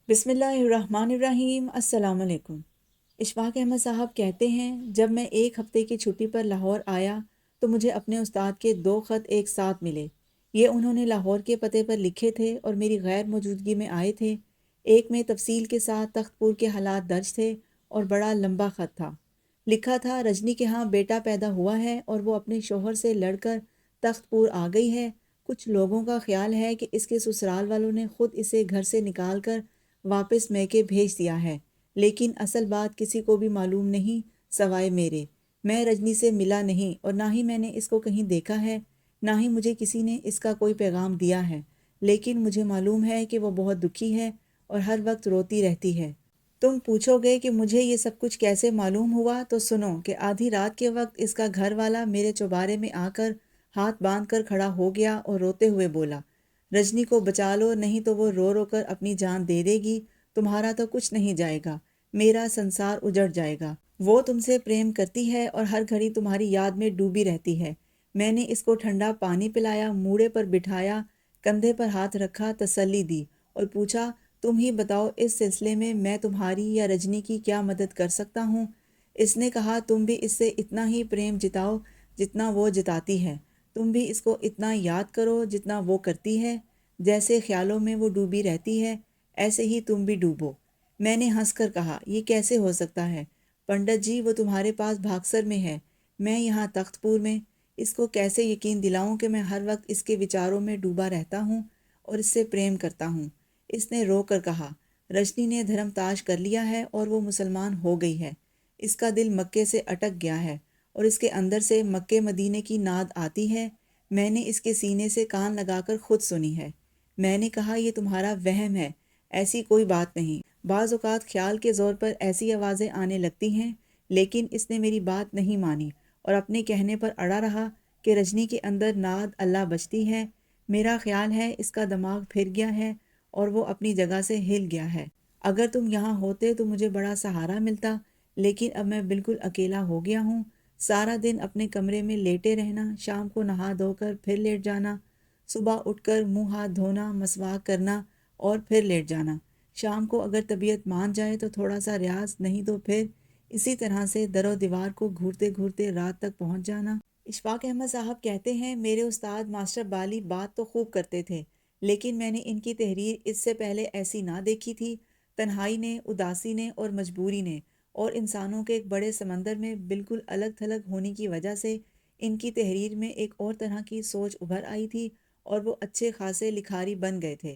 بسم اللہ الرحمن الرحیم۔ السلام علیکم۔ اشفاق احمد صاحب کہتے ہیں، جب میں ایک ہفتے کی چھٹی پر لاہور آیا تو مجھے اپنے استاد کے 2 خط ایک ساتھ ملے۔ یہ انہوں نے لاہور کے پتے پر لکھے تھے اور میری غیر موجودگی میں آئے تھے۔ ایک میں تفصیل کے ساتھ تخت پور کے حالات درج تھے اور بڑا لمبا خط تھا۔ لکھا تھا، رجنی کے ہاں بیٹا پیدا ہوا ہے اور وہ اپنے شوہر سے لڑ کر تخت پور آ گئی ہے۔ کچھ لوگوں کا خیال ہے کہ اس کے سسرال والوں نے خود اسے گھر سے نکال کر واپس میکے بھیج دیا ہے، لیکن اصل بات کسی کو بھی معلوم نہیں سوائے میرے۔ میں رجنی سے ملا نہیں اور نہ ہی میں نے اس کو کہیں دیکھا ہے، نہ ہی مجھے کسی نے اس کا کوئی پیغام دیا ہے، لیکن مجھے معلوم ہے کہ وہ بہت دکھی ہے اور ہر وقت روتی رہتی ہے۔ تم پوچھو گے کہ مجھے یہ سب کچھ کیسے معلوم ہوا، تو سنو کہ آدھی رات کے وقت اس کا گھر والا میرے چوبارے میں آ کر ہاتھ باندھ کر کھڑا ہو گیا اور روتے ہوئے بولا، رجنی کو بچا لو، نہیں تو وہ رو رو کر اپنی جان دے دے گی، تمہارا تو کچھ نہیں جائے گا، میرا سنسار اجڑ جائے گا۔ وہ تم سے پریم کرتی ہے اور ہر گھڑی تمہاری یاد میں ڈوبی رہتی ہے۔ میں نے اس کو ٹھنڈا پانی پلایا، موڑے پر بٹھایا، کندھے پر ہاتھ رکھا، تسلی دی اور پوچھا، تم ہی بتاؤ اس سلسلے میں تمہاری یا رجنی کی کیا مدد کر سکتا ہوں؟ اس نے کہا، تم بھی اس سے اتنا ہی پریم جتاؤ جتنا وہ جتاتی ہے، تم بھی اس کو اتنا یاد کرو جتنا وہ کرتی ہے، جیسے خیالوں میں وہ ڈوبی رہتی ہے ایسے ہی تم بھی ڈوبو۔ میں نے ہنس کر کہا، یہ کیسے ہو سکتا ہے پنڈت جی، وہ تمہارے پاس بھاگسر میں ہے، میں یہاں تخت پور میں، اس کو کیسے یقین دلاؤں کہ میں ہر وقت اس کے وچاروں میں ڈوبا رہتا ہوں اور اس سے پریم کرتا ہوں؟ اس نے رو کر کہا، رجنی نے دھرم تاج کر لیا ہے اور وہ مسلمان ہو گئی ہے، اس کا دل مکے سے اٹک گیا ہے اور اس کے اندر سے مکے مدینے کی ناد آتی ہے، میں نے اس کے سینے سے کان لگا کر خود سنی ہے۔ میں نے کہا، یہ تمہارا وہم ہے، ایسی کوئی بات نہیں۔ بعض اوقات خیال کے زور پر ایسی آوازیں آنے لگتی ہیں، لیکن اس نے میری بات نہیں مانی اور اپنے کہنے پر اڑا رہا کہ رجنی کے اندر ناد اللہ بچتی ہے۔ میرا خیال ہے اس کا دماغ پھر گیا ہے اور وہ اپنی جگہ سے ہل گیا ہے۔ اگر تم یہاں ہوتے تو مجھے بڑا سہارا ملتا، لیکن اب میں بالکل اکیلا ہو گیا ہوں۔ سارا دن اپنے کمرے میں لیٹے رہنا، شام کو نہا دھو کر پھر لیٹ جانا، صبح اٹھ کر منہ ہاتھ دھونا، مسواک کرنا اور پھر لیٹ جانا، شام کو اگر طبیعت مان جائے تو تھوڑا سا ریاض، نہیں تو پھر اسی طرح سے در و دیوار کو گھورتے گھورتے رات تک پہنچ جانا۔ اشفاق احمد صاحب کہتے ہیں، میرے استاد ماسٹر بالی بات تو خوب کرتے تھے، لیکن میں نے ان کی تحریر اس سے پہلے ایسی نہ دیکھی تھی۔ تنہائی نے، اداسی نے اور مجبوری نے اور انسانوں کے ایک بڑے سمندر میں بالکل الگ تھلگ ہونے کی وجہ سے ان کی تحریر میں ایک اور طرح کی سوچ ابھر آئی تھی اور وہ اچھے خاصے لکھاری بن گئے تھے۔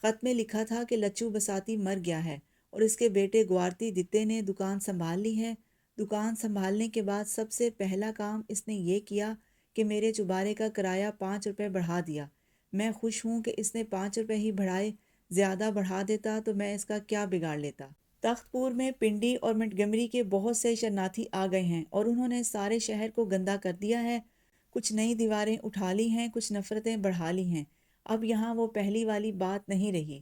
خط میں لکھا تھا کہ لچو بساتی مر گیا ہے اور اس کے بیٹے گوارتی دتے نے دکان سنبھال لی ہے۔ دکان سنبھالنے کے بعد سب سے پہلا کام اس نے یہ کیا کہ میرے چبارے کا کرایہ 5 روپے بڑھا دیا۔ میں خوش ہوں کہ اس نے 5 روپے ہی بڑھائے، زیادہ بڑھا دیتا تو میں اس کا کیا بگاڑ لیتا۔ تخت پور میں پنڈی اور منٹگمری کے بہت سے شرناٹھی آ گئے ہیں اور انہوں نے سارے شہر کو گندا کر دیا ہے، کچھ نئی دیواریں اٹھا لی ہیں، کچھ نفرتیں بڑھا لی ہیں۔ اب یہاں وہ پہلی والی بات نہیں رہی۔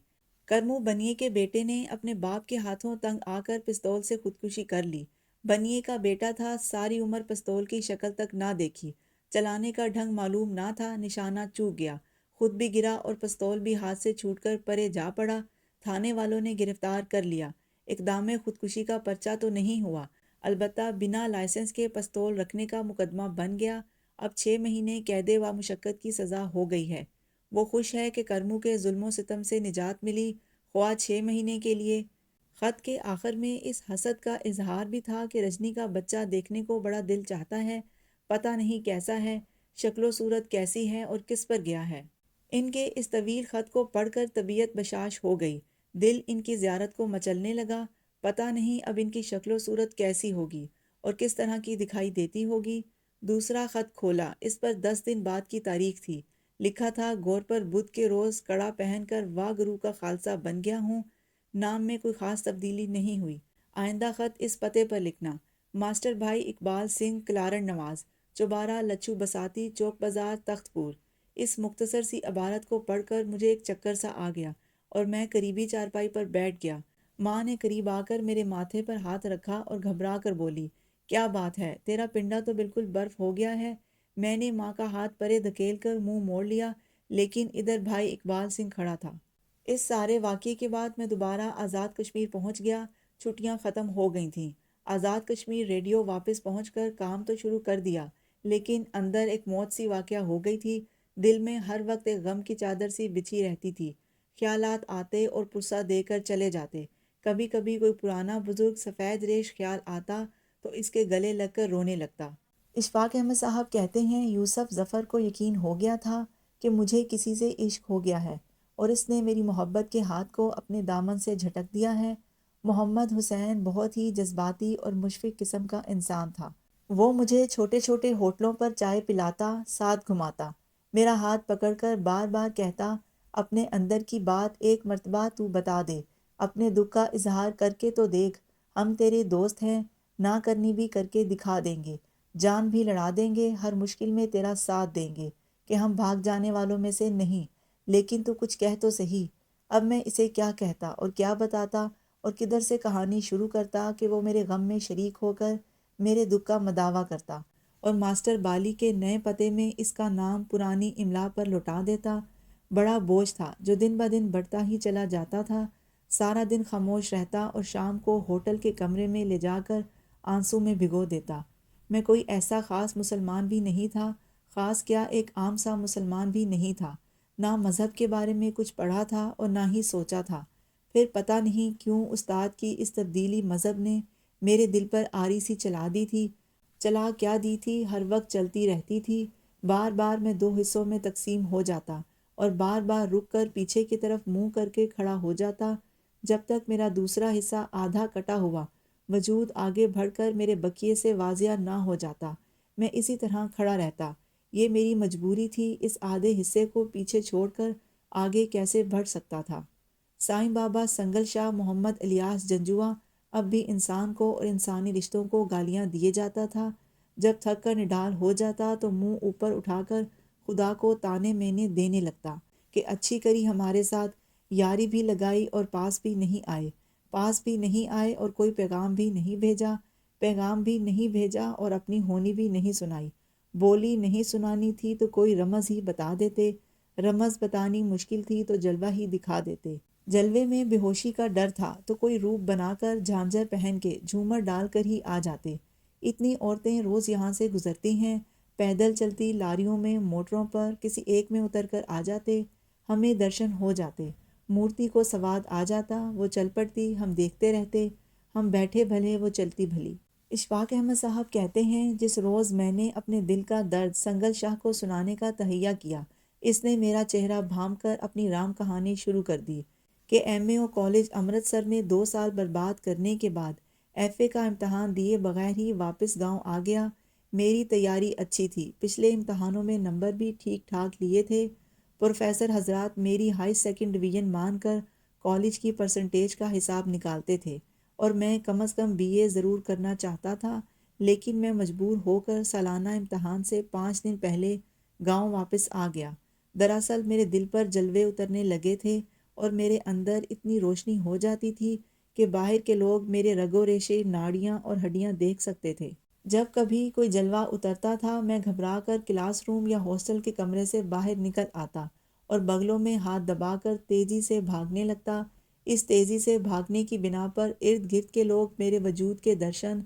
کرمو بنیے کے بیٹے نے اپنے باپ کے ہاتھوں تنگ آ کر پستول سے خودکشی کر لی۔ بنیے کا بیٹا تھا، ساری عمر پستول کی شکل تک نہ دیکھی، چلانے کا ڈھنگ معلوم نہ تھا، نشانہ چوک گیا، خود بھی گرا اور پستول بھی ہاتھ سے چھوٹ کر پرے جا پڑا۔ تھانے والوں نے گرفتار کر لیا۔ اقدام خودکشی کا پرچہ تو نہیں ہوا، البتہ بنا لائسنس کے پستول رکھنے کا مقدمہ بن گیا۔ اب 6 مہینے قید و مشقت کی سزا ہو گئی ہے۔ وہ خوش ہے کہ کرمو کے ظلم و ستم سے نجات ملی، خواہ 6 مہینے کے لیے۔ خط کے آخر میں اس حسد کا اظہار بھی تھا کہ رجنی کا بچہ دیکھنے کو بڑا دل چاہتا ہے، پتہ نہیں کیسا ہے، شکل و صورت کیسی ہے اور کس پر گیا ہے۔ ان کے اس طویل خط کو پڑھ کر طبیعت بشاش ہو گئی، دل ان کی زیارت کو مچلنے لگا۔ پتہ نہیں اب ان کی شکل و صورت کیسی ہوگی اور کس طرح کی دکھائی دیتی ہوگی۔ دوسرا خط کھولا، اس پر 10 دن بعد کی تاریخ تھی۔ لکھا تھا، گور پر بدھ کے روز کڑا پہن کر واہ گرو کا خالصہ بن گیا ہوں۔ نام میں کوئی خاص تبدیلی نہیں ہوئی۔ آئندہ خط اس پتے پر لکھنا، ماسٹر بھائی اقبال سنگھ کلارن نواز، چوبارہ لچو بساتی، چوک بازار، تخت پور۔ اس مختصر سی عبارت کو پڑھ کر مجھے ایک چکر سا آ گیا اور میں قریبی چارپائی پر بیٹھ گیا۔ ماں نے قریب آ کر میرے ماتھے پر ہاتھ رکھا اور گھبرا کر بولی، کیا بات ہے، تیرا پنڈا تو بالکل برف ہو گیا ہے۔ میں نے ماں کا ہاتھ پرے دھکیل کر منہ موڑ لیا، لیکن ادھر بھائی اقبال سنگھ کھڑا تھا۔ اس سارے واقعے کے بعد میں دوبارہ آزاد کشمیر پہنچ گیا۔ چھٹیاں ختم ہو گئی تھیں۔ آزاد کشمیر ریڈیو واپس پہنچ کر کام تو شروع کر دیا، لیکن اندر ایک موت سی واقعہ ہو گئی تھی۔ دل میں ہر وقت ایک غم کی چادر سی بچھی رہتی تھی۔ خیالات آتے اور پرسہ دے کر چلے جاتے۔ کبھی کبھی کوئی پرانا بزرگ سفید ریش خیال آتا تو اس کے گلے لگ کر رونے لگتا۔ اشفاق احمد صاحب کہتے ہیں یوسف ظفر کو یقین ہو گیا تھا کہ مجھے کسی سے عشق ہو گیا ہے اور اس نے میری محبت کے ہاتھ کو اپنے دامن سے جھٹک دیا ہے۔ محمد حسین بہت ہی جذباتی اور مشفق قسم کا انسان تھا۔ وہ مجھے چھوٹے چھوٹے ہوٹلوں پر چائے پلاتا، ساتھ گھماتا، میرا ہاتھ پکڑ کر بار بار کہتا اپنے اندر کی بات ایک مرتبہ تو بتا دے، اپنے دکھ کا اظہار کر کے تو دیکھ، ہم تیرے دوست ہیں، نہ کرنی بھی کر کے دکھا دیں گے، جان بھی لڑا دیں گے، ہر مشکل میں تیرا ساتھ دیں گے، کہ ہم بھاگ جانے والوں میں سے نہیں، لیکن تو کچھ کہہ تو صحیح۔ اب میں اسے کیا کہتا اور کیا بتاتا اور کدھر سے کہانی شروع کرتا کہ وہ میرے غم میں شریک ہو کر میرے دکھ کا مداوع کرتا اور ماسٹر بالی کے نئے پتے میں اس کا نام پرانی املا پر لوٹا دیتا۔ بڑا بوجھ تھا جو دن بہ دن بڑھتا ہی چلا جاتا تھا۔ سارا دن خاموش رہتا اور شام کو ہوٹل کے کمرے میں لے جا کر آنسو میں بھگو دیتا۔ میں کوئی ایسا خاص مسلمان بھی نہیں تھا، خاص کیا ایک عام سا مسلمان بھی نہیں تھا، نہ مذہب کے بارے میں کچھ پڑھا تھا اور نہ ہی سوچا تھا۔ پھر پتہ نہیں کیوں استاد کی اس تبدیلی مذہب نے میرے دل پر آری سی چلا دی تھی۔ چلا کیا دی تھی، ہر وقت چلتی رہتی تھی۔ بار بار میں دو حصوں میں تقسیم ہو جاتا اور بار بار رک کر پیچھے کی طرف منہ کر کے کھڑا ہو جاتا، جب تک میرا دوسرا حصہ آدھا کٹا ہوا وجود آگے بڑھ کر میرے بقیے سے واضح نہ ہو جاتا۔ میں اسی طرح کھڑا رہتا۔ یہ میری مجبوری تھی، اس آدھے حصے کو پیچھے چھوڑ کر آگے کیسے بڑھ سکتا تھا۔ سائیں بابا سنگل شاہ محمد الیاس جنجوعہ اب بھی انسان کو اور انسانی رشتوں کو گالیاں دیے جاتا تھا۔ جب تھک کر نڈال ہو جاتا تو منہ اوپر اٹھا کر خدا کو تانے مینے دینے لگتا کہ اچھی کری ہمارے ساتھ، یاری بھی لگائی اور پاس بھی نہیں آئے، پاس بھی نہیں آئے اور کوئی پیغام بھی نہیں بھیجا، پیغام بھی نہیں بھیجا اور اپنی ہونی بھی نہیں سنائی۔ بولی نہیں سنانی تھی تو کوئی رمز ہی بتا دیتے، رمز بتانی مشکل تھی تو جلوہ ہی دکھا دیتے۔ جلوے میں بے ہوشی کا ڈر تھا تو کوئی روپ بنا کر جھانجھر پہن کے جھومر ڈال کر ہی آ جاتے۔ اتنی عورتیں روز یہاں سے گزرتی ہیں، پیدل چلتی، لاریوں میں، موٹروں پر، کسی ایک میں اتر کر آ جاتے، ہمیں درشن ہو جاتے، مورتی کو سواد آ جاتا، وہ چل پڑتی، ہم دیکھتے رہتے، ہم بیٹھے بھلے وہ چلتی بھلی۔ اشفاق احمد صاحب کہتے ہیں جس روز میں نے اپنے دل کا درد سنگل شاہ کو سنانے کا تہیہ کیا، اس نے میرا چہرہ بھام کر اپنی رام کہانی شروع کر دی کہ ایم اے او کالج امرتسر میں 2 سال برباد کرنے کے بعد ایف اے کا امتحان دیے بغیر ہی واپس گاؤں آ گیا۔ میری تیاری اچھی تھی، پچھلے امتحانوں میں نمبر بھی ٹھیک ٹھاک لیے تھے۔ پروفیسر حضرات میری ہائی سیکنڈ ڈویژن مان کر کالج کی پرسنٹیج کا حساب نکالتے تھے اور میں کم از کم بی اے ضرور کرنا چاہتا تھا، لیکن میں مجبور ہو کر سالانہ امتحان سے 5 دن پہلے گاؤں واپس آ گیا۔ دراصل میرے دل پر جلوے اترنے لگے تھے اور میرے اندر اتنی روشنی ہو جاتی تھی کہ باہر کے لوگ میرے رگ و ریشے، ناڑیاں اور ہڈیاں دیکھ سکتے تھے۔ جب کبھی کوئی جلوہ اترتا تھا میں گھبرا کر کلاس روم یا ہاسٹل کے کمرے سے باہر نکل آتا اور بغلوں میں ہاتھ دبا کر تیزی سے بھاگنے لگتا۔ اس تیزی سے بھاگنے کی بنا پر ارد گرد کے لوگ میرے وجود کے درشن